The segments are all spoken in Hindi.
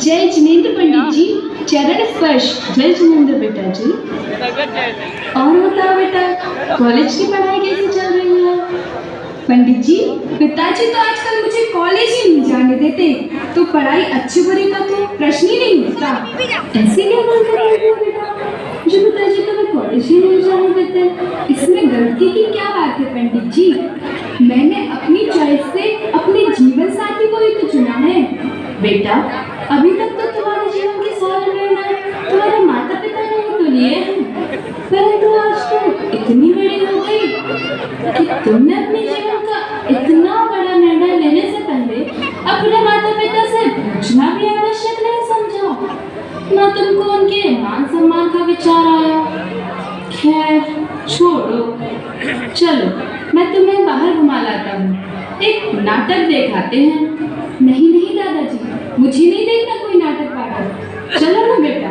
जय जिनेंद्र पंडित जी, चरण स्पर्श। जय जिनेंद्र बेटा जी। और बताओ बेटा, कॉलेज की पढ़ाई कैसी चल रही है? पंडित जी, पिताजी तो आजकल मुझे कॉलेज ही नहीं जाने देते, तो पढ़ाई अच्छी बुरी का तो प्रश्न ही नहीं उठता। ऐसे क्या बोल कर रहे हो बेटा? जो पिताजी तुम्हें कॉलेज ही नहीं जाने देते, इसमें गलती की क्या बात है पंडित जी? मैंने अपनी चॉइस से अपने जीवन साथी को ही तो चुना है। बेटा, अभी तक तो तुम्हारे जीवन के सारे निर्णय तुम्हारे माता पिता ने ही तो लिए हैं, परंतु आज तुम इतनी बड़ी हो गई कि तुमने अपने जीवन का इतना बड़ा निर्णय लेने से पहले अपने माता पिता से पूछना भी आवश्यक नहीं समझा। ना तुमको उनके मान सम्मान का विचार आया। खैर छोड़ो, चलो मैं तुम्हें बाहर घुमा लाता हूँ, एक नाटक दिखाते हैं। नहीं नहीं दादाजी, मुझे नहीं देखना कोई नाटक पाटक। चलो ना बेटा,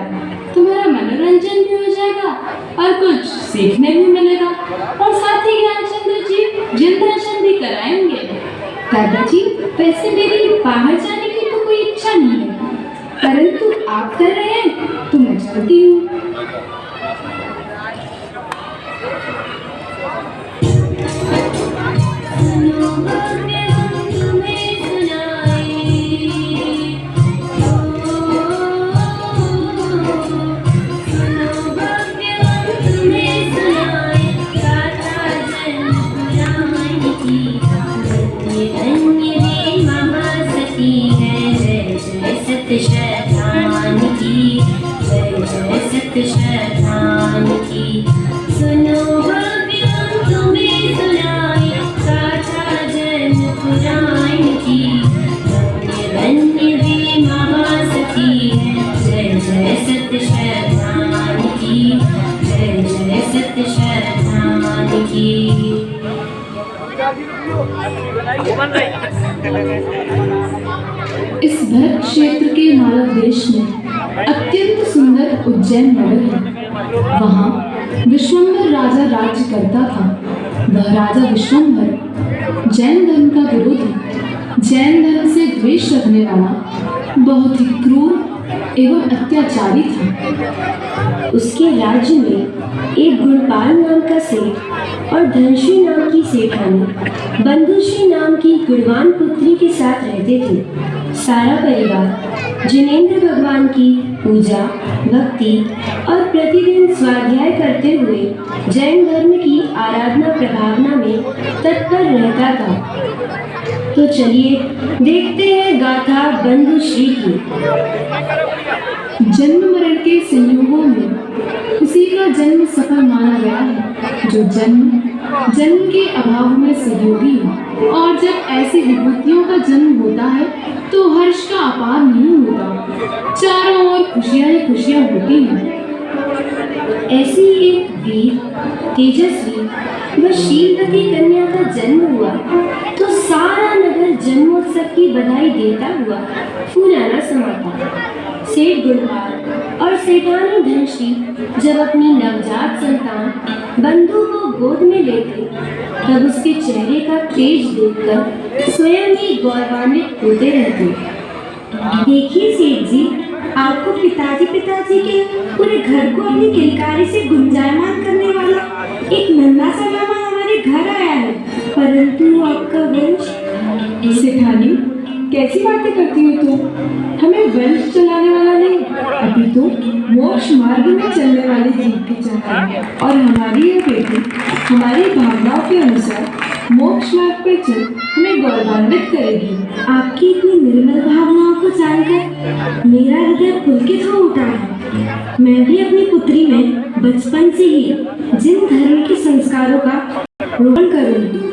तुम्हारा मनोरंजन भी हो जाएगा और कुछ सीखने भी मिलेगा, और साथ ही ज्ञानचंद्र जी जिन दर्शन भी कराएंगे। दादाजी, वैसे मेरी बाहर जाने की तो कोई इच्छा नहीं है, परंतु आप कर रहे हैं तो मैं चलती हूँ। इस भरत क्षेत्र के मालव देश में अत्यंत सुंदर उज्जैन नगर है। वहाँ विश्वम्भर राजा राज्य करता था। वह राजा विश्वम्भर जैन धर्म का विरोधी, जैन धर्म से द्वेष रखने वाला, बहुत ही क्रूर एवं अत्याचारी था। उसके राज्य में एक गुणपाल नाम का सेठ और धनश्री नाम की सेठानी बंधुश्री नाम की गुणवान पुत्री के साथ रहते थे। सारा परिवार जिनेंद्र भगवान की पूजा भक्ति और प्रतिदिन स्वाध्याय करते हुए जैन धर्म की आराधना प्रभावना में तत्पर रहता था। तो चलिए देखते हैं गाथा बंधुश्री की। जन्म मरण के संयोगों में उसी का जन्म सफल माना गया है, जो जन्म के अभाव में सहयोगी है। और जब ऐसी विभूतियों का जन्म होता है तो हर्ष का अपार नहीं होता, चारों ओर खुशियां ही खुशियां होती हैं। ऐसी एक वीर तेजस्वी व शीलवती कन्या का जन्म हुआ तो सारा नगर जन्मोत्सव की बधाई देता हुआ फूलाना समाता। सेठ गुणपाल और सेठानी धनश्री जब अपनी नवजात संतान बंधु को गोद में लेते, तब उसके चेहरे का तेज देखकर स्वयं ही गौरवान्वित होते रहते। देखिए सेठ जी, आपको पिताजी के पूरे घर को अपनी किलकारी से गुंजायमान करने वाला एक नन्हा सा लामा हमारे घर आया है, परंतु आपका वंश। सेठानी, कैसी बातें करती हो तुम? हमें वंश चलाने वाला नहीं, अभी तो मोक्ष मार्ग में चलने वाली जीव की चाहिए, और हमारी यह बेटी हमारी भावनाओं के अनुसार मोक्ष मार्ग पर चल हमें गौरवान्वित करेगी। आपकी इतनी निर्मल भावनाओं को जानकर मेरा हृदय पुलकित हो उठा है। मैं भी अपनी पुत्री में बचपन से ही जिन धर्म के संस्कारों का रोपण करूंगी।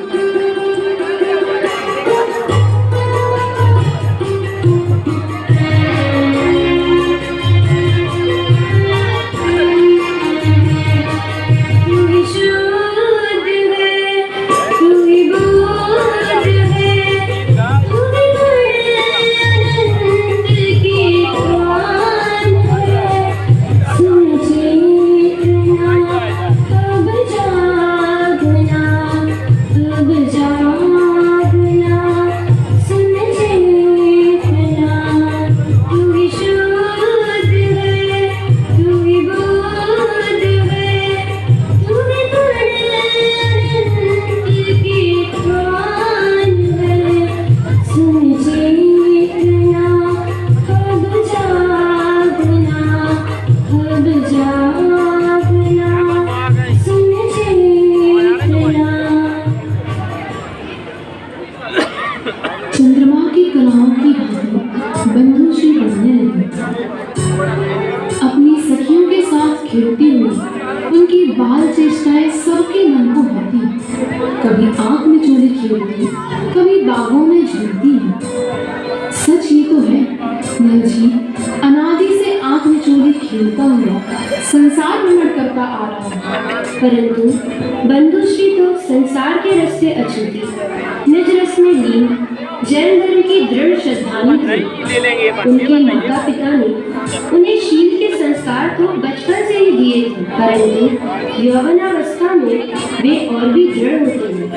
बंधुश्री बनने लगी। अपनी सखियों के साथ खेलती हुई उनकी बाल चेष्टाएं सबके मन को भाती। कभी आंख में चोली खेलती, कभी बागों में झूलती है। सच ये तो है, यह जीव अनादि से आंख में चोली खेलता हुआ संसार भ्रमण करता आ रहा है। परंतु बंधुश्री तो संसार के रस से अछूती, निज रस में लीन, जैन धर्म की दृढ़ श्रद्धालु थी। उनके माता पिता ने उन्हें शील के संस्कार तो बचपन से ही दिए थे, परंतु यौवनावस्था में वे और भी दृढ़ होते हैं।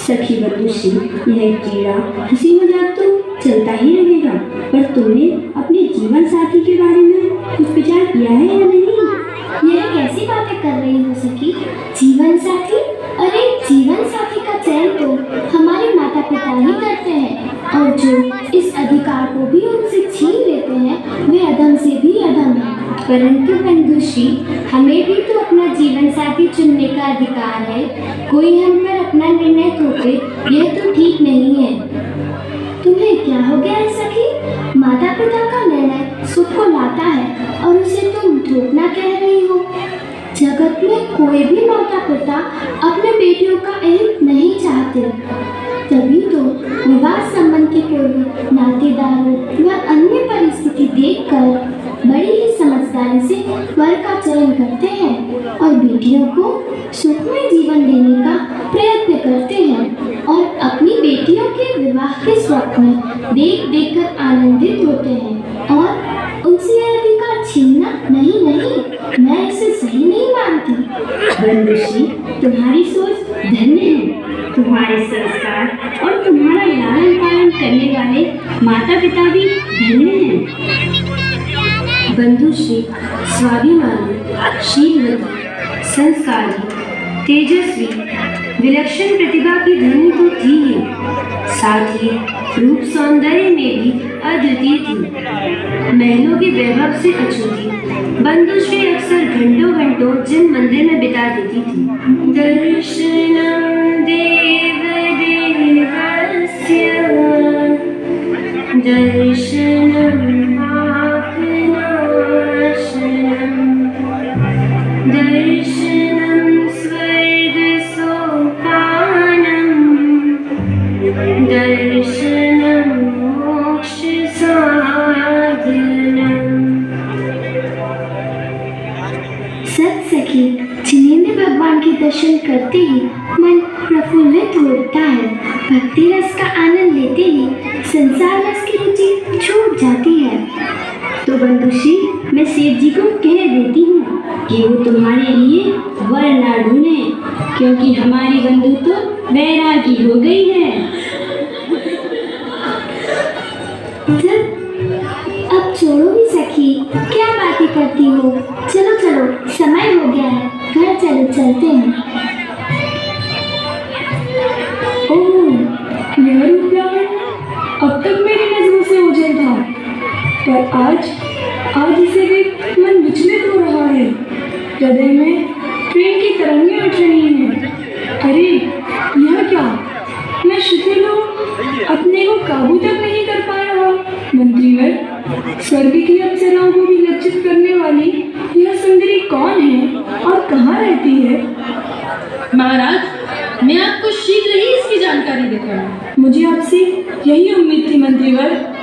सखी बंधुश्री, यह कीड़ा हंसी मजाक तो चलता ही रहेगा, पर तुमने अपने जीवन साथी के बारे में कुछ विचार किया है या नहीं? यह कैसी बातें कर रही हो सखी? जीवन साथी? अरे जीवन साथी का चयन तो हमारे माता पिता ही करते हैं, और जो इस अधिकार को भी उनसे छीन लेते हैं वे अधम से भी अधम है। परंतु बंधुश्री, हमें भी तो अपना जीवन साथी चुनने का अधिकार है। कोई हम पर अपना निर्णय थोपे, यह तो ठीक नहीं है। तुम्हें क्या हो गया है सखी? माता पिता का निर्णय सुख को लाता है और उसे तुम थोपना कह रही हो। जगत में कोई भी माता पिता अपने बेटियों का हित नहीं चाहते, तभी तो विवाह संबंध के पूर्व नातेदारों व अन्य परिस्थिति देखकर बड़ी ही समझदारी से वर का चयन करते हैं और बेटियों को सुखमय जीवन देने का प्रयत्न करते हैं, और अपनी बेटियों के विवाह के स्वप्न देख देख कर आनंदित होते हैं, और उनसे यह अधिकार छीनना नहीं, मैं इसे सही नहीं मानती। बंधुश्री, तुम्हारी सोच धन्य है। तुम्हारे संस्कार और तुम्हारा लालन पालन करने वाले माता पिता भी धन्य हैं। बंधुश्री स्वाभिमानी, शीलवती, संस्कारी, तेजस्वी, विलक्षण प्रतिभा की धनी तो थी ही, साथ ही रूप सौंदर्य में भी अद्वितीय थी। महलों के वैभव से अछूती बंधुश्री अक्सर घंटों घंटों जिन मंदिर में बिता देती थी। दर्शनम देव देवस्य, दर्शनम दर्शनं स्वर्ग सोपानं, दर्शनं मोक्ष साधनं। सत सखी, जिनेंद्र भगवान के दर्शन करते ही मन प्रफुल्लित हो उठता है। भक्ति रस का आनंद लेते ही संसार रस की रुचि छूट जाती है। तो बंधुश्री, मैं सेठ जी को कह देती हूँ कि वो तुम्हारे लिए वर ना ढूंढे, क्योंकि हमारी बंधु तो वैरागी हो गई है। अब छोड़ो भी सखी, क्या बातें करती हो? चलो चलो, समय हो गया है, घर चलो, चलते हैं। ओह, यह रूप क्या है? अब तक मेरी नजरों से ओझल था, पर आज इसे देख मन विचलित हो रहा है। हृदय में प्रेम की तरंगें उठ रही हैं। अरे यह क्या? मैं शिथिल हूँ, अपने को काबू तक नहीं कर पाया हूँ। मंत्रीवर, स्वर्ग की अप्सराओं को भी लज्जित करने वाली यह सुंदरी कौन है और कहाँ रहती है? महाराज, मैं आपको शीघ्र ही इसकी जानकारी देता हूँ। मुझे आपसे यही उम्मीद थी मंत्रीवर।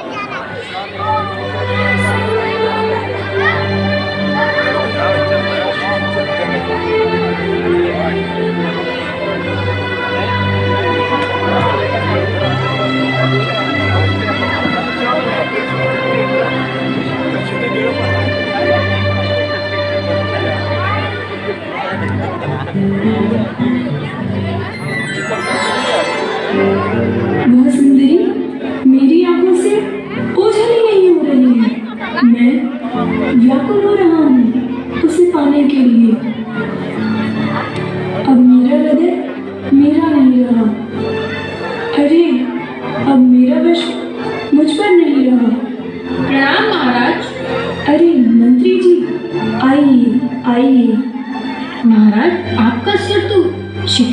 वह सुंदरी मेरी आंखों से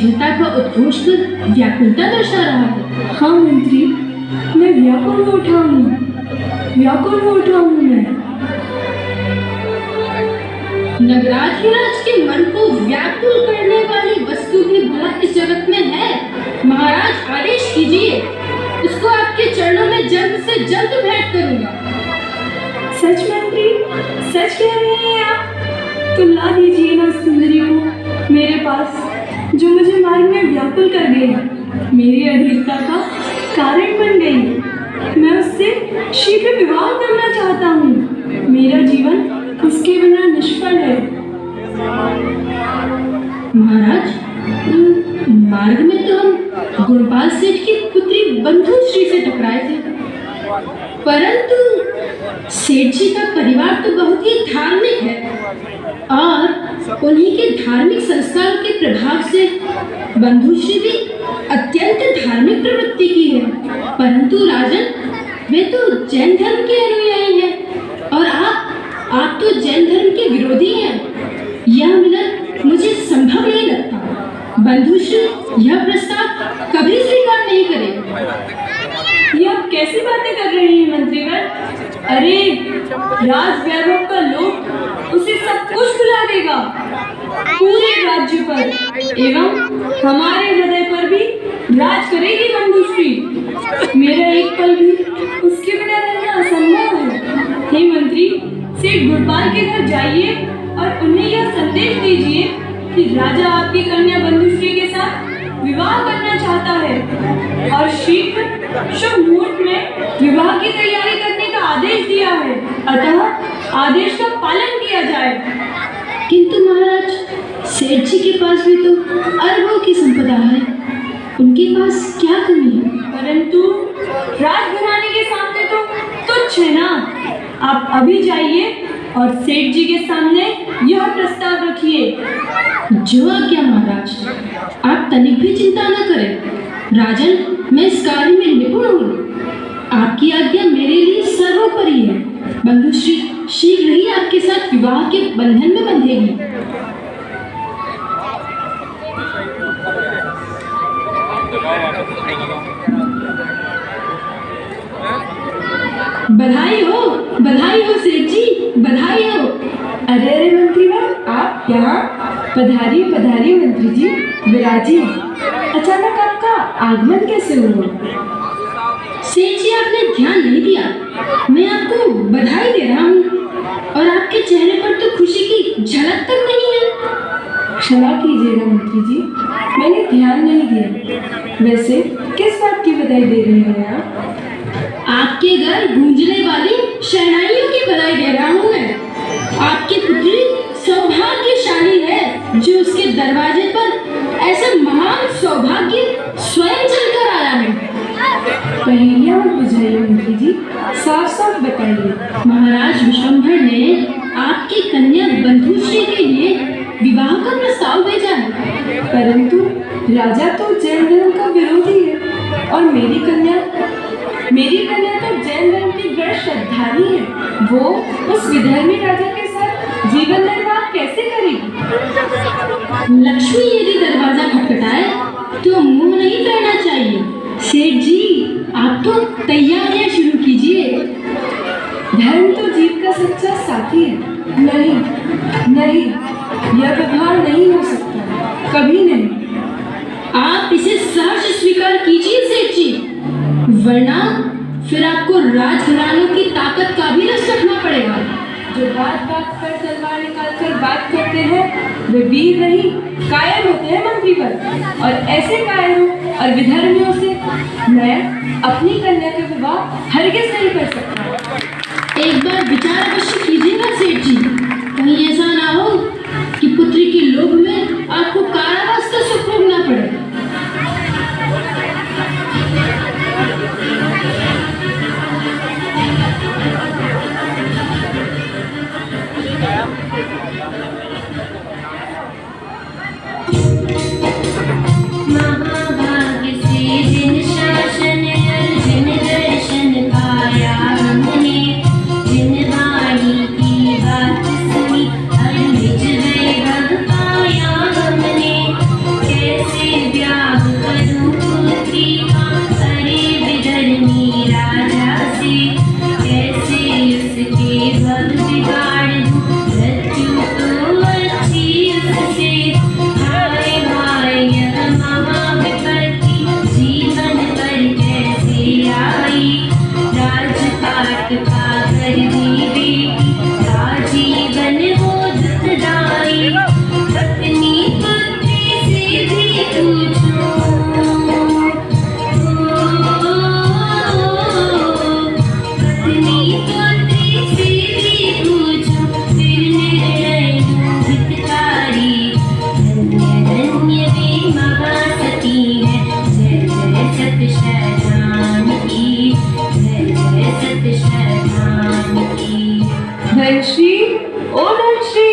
शिथिलता का उद्घोष कर व्याकुलता दर्शा रहा है। हाँ मंत्री, मैं व्याकुल हो उठा हूँ, व्याकुल हो उठा हूँ मैं। नगराधिराज के मन को व्याकुल करने वाली वस्तु भी भला इस जगत में है। महाराज आदेश कीजिए, उसको आपके चरणों में जल्द से जल्द भेंट करूंगा। सच मंत्री, सच कह रहे हैं आप? तो ला दीजिए ना उस सुंदरी को मेरे पास, जो मुझे मार्ग में व्याकुल कर गई, मेरी अधीरता का कारण बन गई। मैं उससे शीघ्र विवाह करना चाहता हूँ। मेरा जीवन उसके बिना निष्फल है। महाराज, मार्ग में तो हम गुणपाल सेठ की पुत्री बंधुश्री से टकराए थे, परंतु सेठ जी का परिवार तो बहुत ही धार्मिक है और उन्हीं के धार्मिक संस्कारों के प्रभाव से बंधुश्री भी अत्यंत धार्मिक प्रवृत्ति की है। परंतु राजन, वे तो जैन धर्म के अनुयायी हैं और आप तो जैन धर्म के विरोधी हैं। यह मिलन मुझे संभव नहीं लगता। बंधुश्री यह प्रस्ताव कभी स्वीकार नहीं करेगी। ये आप कैसी बातें कर रही हैं मंत्रीवर? अरे, राज वैभव का लोभ उसे सब कुछ भुला देगा, पूरे राज्य पर एवं हमारे हृदय पर भी राज करेगी बंधुश्री। मेरा एक पल भी उसके बिना रहना असंभव है। हे मंत्री, सेठ गुणपाल के घर जाइए और उन्हें यह संदेश दीजिए कि राजा आपकी कन्या बंधुश्री के साथ विवाह करना चाहता है और शीघ्र शुभ मुहूर्त में विवाह की तैयारी करने का आदेश दिया है। अतः आदेश का पालन किया जाए। किंतु महाराज, सेठ जी के पास भी तो अरबों की संपदा है, उनके पास क्या कमी है? परंतु राजघराने के सामने तो तुच्छ है ना। आप अभी जाइए और सेठ जी के सामने यह प्रस्ताव रखिए। जो आज्ञा महाराज, आप तनिक भी चिंता न करें। राजन, मैं इस कार्य में निपुण हूँ। आपकी आज्ञा मेरे लिए सर्वोपरि है। बंधुश्री शीघ्र ही आपके साथ विवाह के बंधन में बंधेगी। बधाई हो सेठ जी, बधाई हो। अरे अरे मंत्रीवर, आप यहाँ? पधारिए पधारिए मंत्री जी, विराजिए। अचानक आपका आगमन कैसे हुआ? सेठ जी, आपने ध्यान नहीं दिया। मैं आपको बधाई दे रहा हूँ और आपके चेहरे पर तो खुशी की झलक तक नहीं है। क्षमा कीजिएगा मंत्री जी, मैंने ध्यान नहीं दिया। वैसे किस बात की बधाई दे रहे हैं आप? आपके घर गूंजने वाली शहनाइयों की बधाई दे रहा हूँ मैं। आपकी पुत्री सौभाग्यशाली है जो उसके दरवाजे पर ऐसा महान सौभाग्य स्वयं चलकर आया है। पहेलियाँ मत बुझाइए मंत्री जी, साफ साफ बताइए। महाराज विश्वंभर ने आपकी कन्या बंधुश्री के लिए विवाह का प्रस्ताव भेजा है। परंतु राजा तो जैन धर्म का विरोधी है और मेरी कन्या तो जैन धर्म की दृढ़ श्रद्धालु है। वो उस विधर्मी राजा के साथ जीवन निर्वाह कैसे करेगी? लक्ष्मी यदि दरवाजा खटखटाए तो मुंह नहीं करना चाहिए। सेठ जी, आप तो तैयारियां शुरू कीजिए। धर्म तो जीव का सच्चा साथी है। नहीं, यह व्यवहार नहीं हो सकता, कभी नहीं। आप इसे सहर्ष स्वीकार कीजिए सेठ जी, वरना फिर आपको राजघरानों की ताकत का भी रस रखना पड़ेगा। जो बात पर तलवार निकाल कर बात करते हैं वे वीर नहीं, कायर होते हैं मंत्री पर। और ऐसे कायरों और विधर्मियों से मैं अपनी कन्या का विवाह हरगिज नहीं कर सकता। एक बार विचार अवश्य कीजिएगा सेठ जी, कहीं ऐसा ना हो कि पुत्री के लोभ में आपको कारावास का सुख भोगना पड़े। महाभाग्य से जिन शासन अर्जुन दर्शन पाया हमने, जिन वाणी की ब्याह करूं पुत्री का, अरे विधर्मी राजा से कैसे उसके भव बिगाड़ दूं, मृत्यु तो अच्छी उससे। हाय हाय यह महा विपत्ति जीवन पर कैसे आई, राजपाट का कर दी बेटी, आजीवन वो दुखदाई। अपनी पुत्री से भी पूछो, अपनी पुत्री से भी पूछो, फिर निर्णय दूं हितकारी। धन्य धन्य वे महासती है, जय जय सत शरण की, जय जय सत शरण की। धनश्री, ओ धनश्री,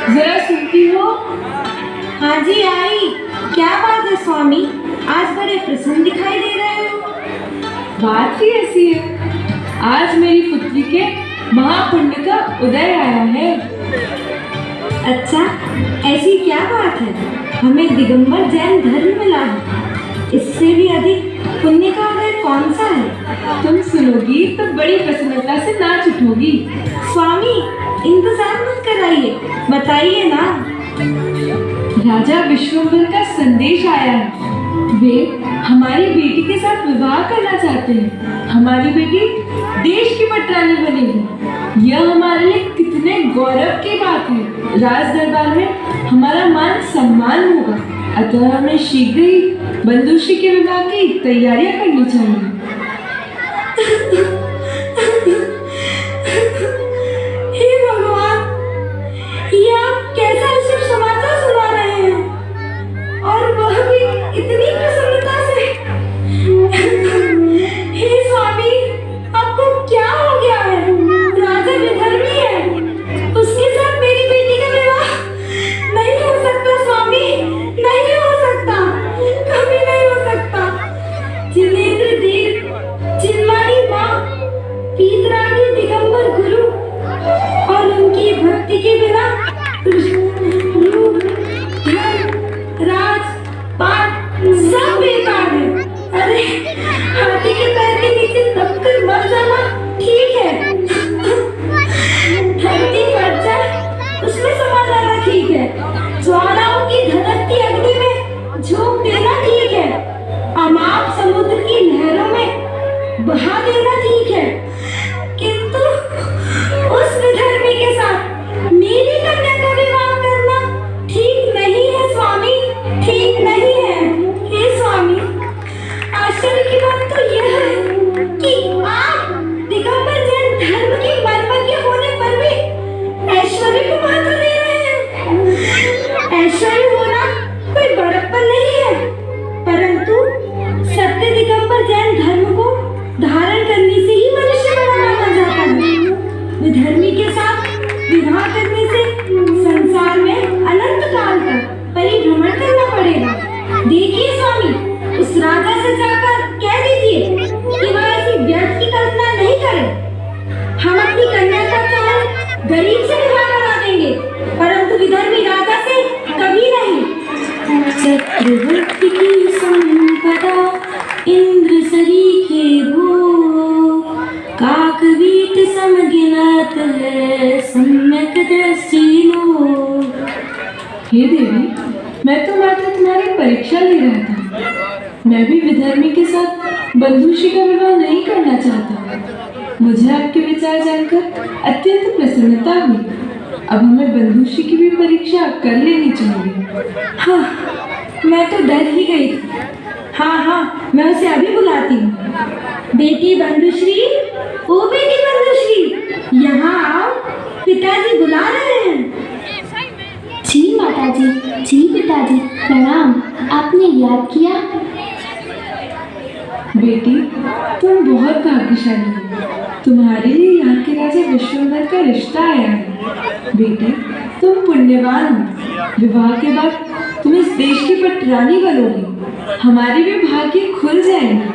जरा सुनती हो? हाँ जी आई। क्या बात है स्वामी, आज बड़े प्रसन्न दिखाई दे रहे हो। बात ही ऐसी है, आज मेरी पुत्री के महापुण्य का उदय आया है। अच्छा, ऐसी क्या बात है, हमें दिगंबर जैन धर्म मिला है, इससे भी अधिक पुण्य का उदय कौन सा है। तुम सुनोगी तो बड़ी प्रसन्नता से नाच उठोगी। स्वामी इंतजार मत कराइए, बताइए ना। राजा विश्वम्भर का संदेश आया है, वे हमारी बेटी के साथ विवाह करना चाहते हैं। हमारी बेटी देश की पटरानी बनेगी। यह हमारे लिए कितने गौरव की बात है। राज दरबार में हमारा मान सम्मान होगा, अतः हमें शीघ्र ही बंधुश्री के विवाह की तैयारियां करनी चाहिए। हे भगवान, ये आप कैसा शुभ समाचार सुना रहे हैं, और वह भी इतनी प्रसन्नता से। हे स्वामी, आपको क्या हो गया है? राजा विधर्मी है, उसके साथ मेरी बेटी का विवाह नहीं हो सकता स्वामी, नहीं हो सकता, कभी नहीं हो सकता। जिनेंद्र देव, चिन्मानी माँ, पीतरागी दिगंबर गुरु और उनकी भक्ति के बिना रूप, धन, राज, पाट सब बेकार है। अरे हाथी के पैर के नीचे दबकर मर जाना ठीक है, धरती फट जाए उसमें समा जाना ठीक है, ज्वालाओं की धधकती अग्नि में झोंक देना ठीक है, अमाप समुद्र की लहरों में बहा देना ठीक है, किंतु उस विधर्मी के साथ मेरी कन्या का विवाह करना ठीक नहीं है स्वामी, ठीक नहीं है। हे स्वामी, आश्चर्य की बात तो यह है कि आप दिगंबर जैन धर्म के मर्मज्ञ होने पर भी ऐश्वर्य को महत्व दे रहे हैं। ऐश्वर्य होना कोई बड़प्पन नहीं है, परंतु सत्य दिगंबर जैन धर्म को धारण करने से ही मनुष्य बड़ा माना जाता है। विधर्मी के साथ विवाह करने से संसार में अनंत काल तक परिभ्रमण करना पड़ेगा। देखिए स्वामी, उस राजा से जाकर कह दीजिए कि वह ऐसी व्यर्थ की कल्पना नहीं करे। हम अपनी कन्या का चयन गरीब से विवाह करा देंगे, परंतु विधर्मी राजा से कभी नहीं। चक्रवर्ती की संपदा इंद्र सरीखे भो, काकवीट समगिनत है सम्यक दृष्टि लो। हे देवी, मैं तो मात्र तुम्हारी परीक्षा ले रहा था। मैं भी विधर्मी के साथ बंधुश्री का विवाह नहीं करना चाहता। मुझे आपके विचार जानकर अत्यंत प्रसन्नता हुई। अब हमें बंधुश्री की भी परीक्षा कर लेनी चाहिए। हाँ, मैं तो डर ही गई थी। हाँ, मैं उसे अभी बुलाती हूँ। बेटी बंधुश्री, ओ बेटी बंधुश्री, यहाँ आओ, पिताजी बुला रहे हैं। जी माताजी, जी पिताजी, प्रणाम। आपने याद किया? बेटी, तुम बहुत भाग्यशाली हो। तुम्हारे लिए यहाँ के राजा विश्वम्भर का रिश्ता आया है। बेटी, तुम पुण्यवान हो। विवाह के बाद तुम इस देश की पटरानी बनोगी। हमारे भी भाग्य खुल जाएंगे।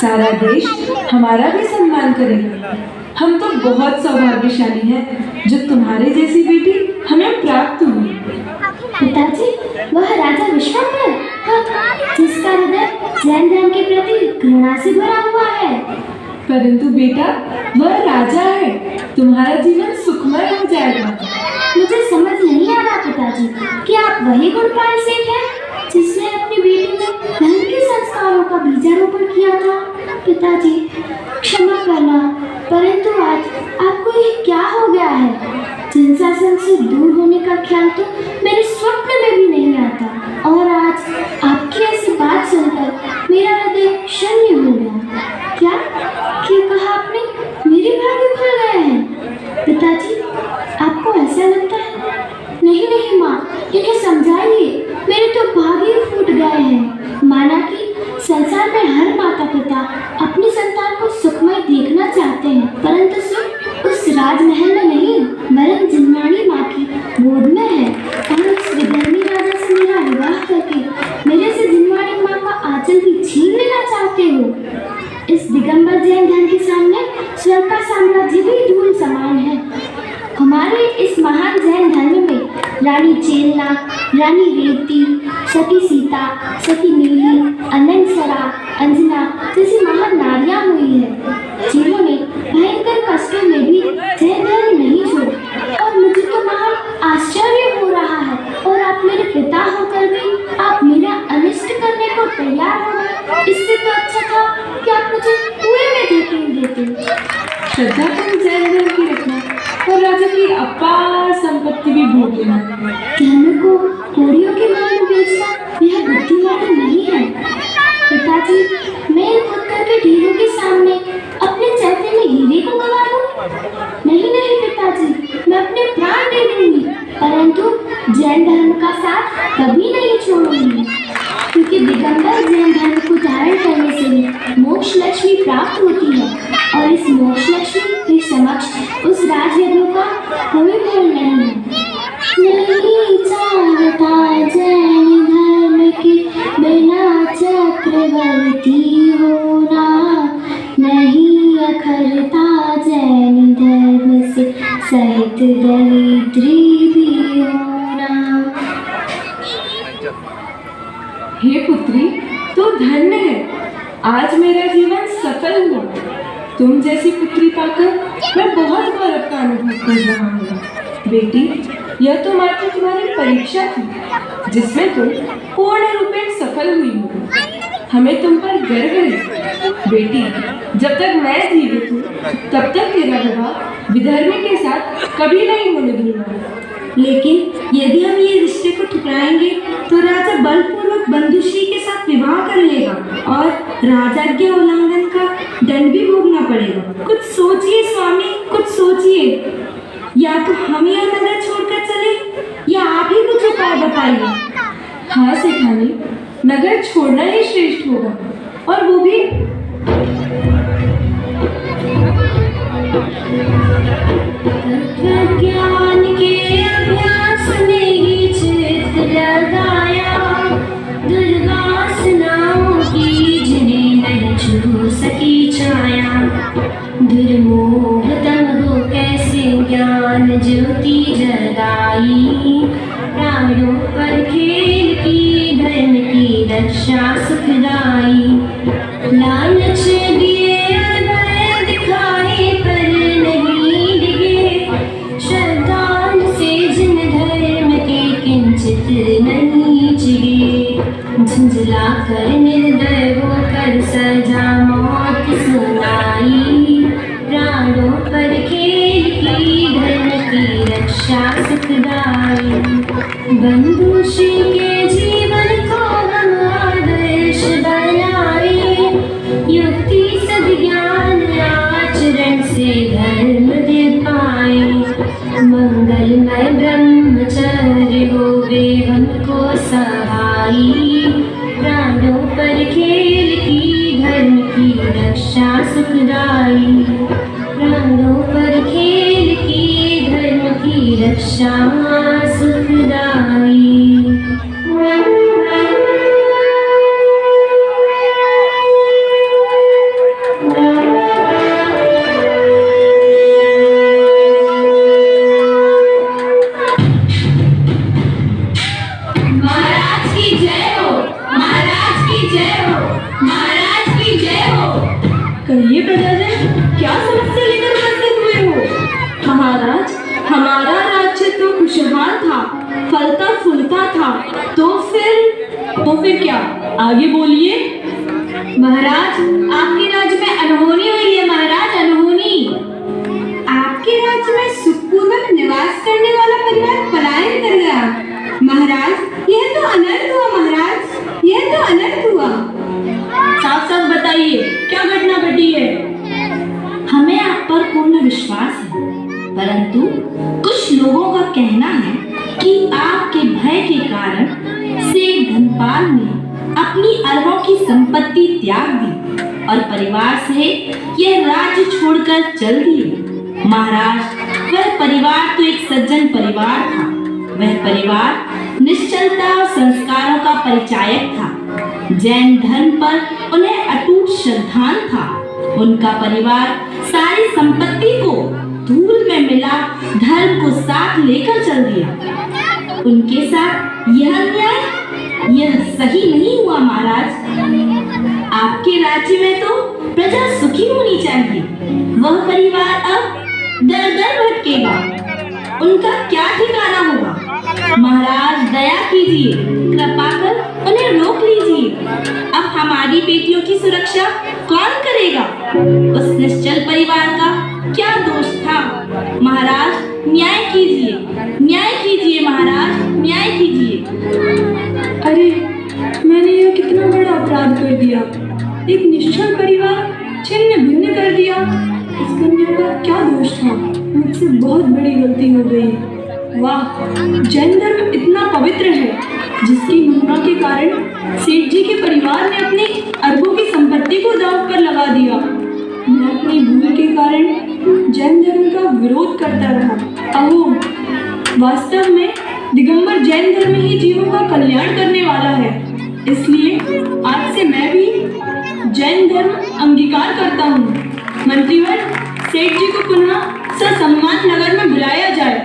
सारा देश हमारा भी सम्मान करेगा। हम तो बहुत सौभाग्यशाली हैं जो तुम्हारे जैसी बेटी हमें प्राप्त हुई। पिताजी, वह राजा विश्वम्भर, हाँ, जिसका हृदय जैन धर्म के प्रति घृणा से भरा हुआ है। परंतु बेटा, वह राजा है, तुम्हारा जीवन सुखमय हो जाएगा। मुझे समझ नहीं आ रहा पिताजी कि आप वही गुणपाल सेठ हैं जिसने अपनी बेटी में धर्म के संस्कारों का बीजारोपण किया था। पिताजी, क्षमा करना, परंतु आज आपको ये क्या हो गया है? जिनशासन से दूर होने का ख्याल तो मेरे स्वप्न में भी नहीं आता, और आज आपकी ऐसी बात सुनकर मेरा हृदय शून्य हो गया। क्या कहा आपने? मेरे भाग्य खुल गए हैं। पिताजी, आपको ऐसा लगता है? नहीं नहीं माँ, इन्हें समझाइए, मेरे तो भाग्य फूट गए हैं। माना कि संसार में हर माता पिता अपनी संतान को सुखमय देखना चाहते हैं, परंतु सिर्फ उस राजमहल में नहीं, वरन जिनवाणी माँ की गोद में है। और उस विधर्मी राजा से मेरा विवाह करके मेरे से जिनवाणी माँ का आंचल भी छीन लेना चाहते हो। इस दिगंबर जैन धर्म के सामने स्वर्ग का साम्राज्य भी धूल समान है। हमारे इस महान जैन धर्म में रानी चेलना, रानी रेवती, सती सीता, सती नीली, अनंतसरा, अंजना जैसी महान नारियां हुई है, जिन्होंने भयंकर कष्टों में भी जैन धर्म नहीं छोड़ा। और मुझे तो महान आश्चर्य हो रहा है, और आप मेरे पिता होकर भी आप मेरा अनिष्ट करने को तैयार हो गए। इससे तो अच्छा था कि आप मुझे कुएं में धकेल देते। श्रद्धा तुम जैन धर्म की रखना और राजा की अपार संपत्ति भी भोग लेना। धर्म को कोड़ियों के माल में बेचना यह बुद्धिमानी नहीं है। पिताजी, मैं इन पत्थर के ढेरों के सामने अपने चलते में हीरे को गवा दूं? नहीं नहीं पिताजी, मैं अपने प्राण दे दूंगी, परंतु जैन धर्म का साथ कभी नहीं छोड़ूंगी, क्योंकि दिगंबर जैन धर्म को धारण करने से मोक्ष लक्ष्मी प्राप्त होती है, और इस मोक्ष लक्ष्मी के समक्ष उस राजयज्ञ का कोई मोल नहीं है। नहीं चाहता जैन धर्म के बिना चक्रवर्ती होना, नहीं अखरता जैन धर्म से सहित दरिद्री भी होना। हे पुत्री, तू धन्य है, आज मेरा जीवन सफल हुआ। तुम जैसी पुत्री पाकर मैं बहुत गौरव का अनुभव कर रहा हूँ। बेटी, यह तो मात्र तुम्हारी परीक्षा थी, जिसमें तुम पूर्ण रूपेण सफल हुई हो। हमें तुम पर गर्व है। बेटी, जब तक मैं जीवित हूँ, तब तक तेरा विवाह विधर्मी के साथ कभी नहीं होने दूंगा। लेकिन यदि हम ये रिश्ते को ठुकराएंगे तो राजा बलपूर्वक बंधुश्री के साथ विवाह कर लेगा और राजाज्ञा उल्लंघन का दंड भी भोगना पड़ेगा। कुछ सोचिए स्वामी, कुछ सोचिए। या तो हम यह नगर छोड़कर चले, या आप ही कुछ उपाय बताइए। हाँ सेठानी, नगर छोड़ना ही श्रेष्ठ होगा, और वो भी ज्ञान के अभ्यास ने ही चित्त लगाया, दुर्वासनाओं की जिन्हें नहीं छू सकी छाया। दुर्मोह तमो कैसे ज्ञान ज्योति जगाई, प्राणों पर खेल की धर्म की रक्षा सुखदाई। लालच दिए अभय दिखाए पर नहीं डिगे, श्रद्धान से जिन धर्म के किंचित नहीं चिगे। झुंझला कर निर्दय होकर सजा मौत सुनाई, प्राणों पर खेल की धर्म की रक्षा सुखदाई। बंधु श्री के जीवन को हम आदर्श बनाए, युक्ति सद्ज्ञान आचरण से धर्म दे पाए। मंगलमय ब्रह्मचर्य होवे हमको सहाई, प्राणों पर खेल की धर्म की रक्षा सुखदाई। प्राणों पर खेल की धर्म की रक्षा सुखदाई। की जय हो, महाराज की जय हो। कहिए प्रजाजन, क्या समस्या लेकर उपस्थित हुए हो? महाराज, हमारा राज्य तो खुशहाल था, फलता फूलता था, तो फिर क्या? आगे बोलिए। महाराज, आपके राज्य में अनहोनी हुई है महाराज, अनहोनी। आपके राज्य में सुखपूर्वक निवास करने वाला परिवार पलायन कर गया। महाराज, यह तो अनर्थ हुआ महाराज, यह तो अनर्थ हुआ। साफ साफ बताइए, क्या घटना घटी है? हमें आप पर पूर्ण विश्वास है, परंतु कुछ लोगों का कहना है कि आपके भय के कारण सेठ धनपाल ने अपनी अरबों की संपत्ति त्याग दी और परिवार सहित यह राज्य छोड़कर चल दिए। महाराज, वह परिवार तो एक सज्जन परिवार था। वह परिवार निश्चलता और संस्कारों का परिचायक था। जैन धर्म पर उन्हें अटूट श्रद्धा था। उनका परिवार सारी संपत्ति को धूल में मिला धर्म को साथ लेकर चल दिया। उनके साथ यह अन्याय, यह सही नहीं हुआ महाराज। आपके राज्य में तो प्रजा सुखी होनी चाहिए। वह परिवार अब दर दर भटकेगा, उनका क्या ठिकाना होगा? महाराज, दया कीजिए, कृपा कर उन्हें रोक लीजिए। अब हमारी बेटियों की सुरक्षा कौन करेगा? उस निश्चल परिवार का क्या दोष था? महाराज, न्याय कीजिए, न्याय कीजिए महाराज, न्याय कीजिए। अरे, मैंने यह कितना बड़ा अपराध कर दिया। एक निश्चल परिवार छिन्न भिन्न कर दिया। इस कन्या का क्या दोष था? मुझसे बहुत बड़ी गलती हो गई। वाह, जैन धर्म इतना पवित्र है, जिसकी महिमा के कारण सेठ जी के परिवार ने अपनी अरबों की संपत्ति को दांव पर लगा दिया। मैं अपनी भूल के कारण जैन धर्म का विरोध करता रहा। अहो, वास्तव में दिगंबर जैन धर्म ही जीवों का कल्याण करने वाला है। इसलिए आज से मैं भी जैन धर्म अंगीकार करता हूँ। मंत्रीवर, सेठ जी को पुनः ससम्मान नगर में बुलाया जाए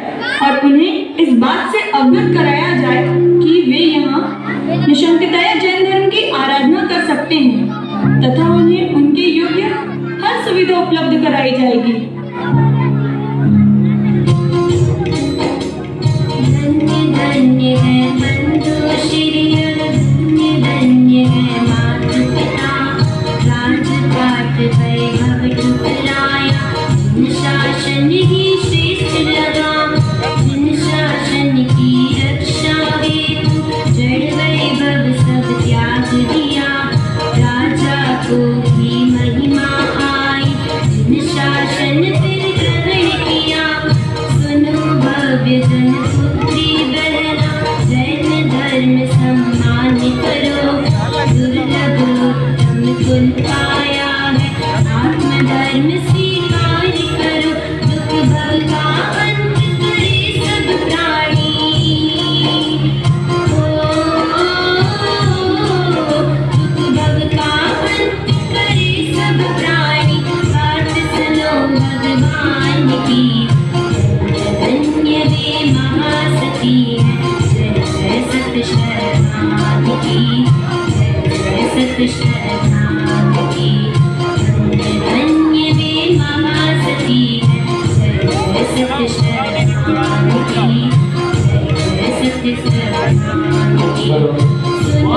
और उन्हें इस बात से अवगत कराया जाए कि वे यहाँ निशंकतया जैन धर्म की आराधना कर सकते हैं तथा उन्हें उनके योग्य हर सुविधा उपलब्ध कराई जाएगी। धन्य है बंधु श्री, धन्य है माता पिता, राजपाट वैभव ठुकराया, जिन शासन ही श्रेष्ठ लगा, जिन शासन की रक्षा हेतु जड़ वैभव सब त्याग दिया, राजा को भी महिमा आई, जिन शासन फिर ग्रहण किया, सुनो भव्य जन धर्म सम्मान करो, दुर्लभ उत्तम कुल पाया है, आत्मधर्म स्वीकार करो, दुख भव का अंत करे सब प्राणी। दुख भव का अंत करे सब प्राणी, बात सुनो भगवान की, धन्य वे महासती है, सत शरणागति की, सत शरणागति की, धन्य वे महासती है, सत शरणागति की, सत शरणागति। सुनो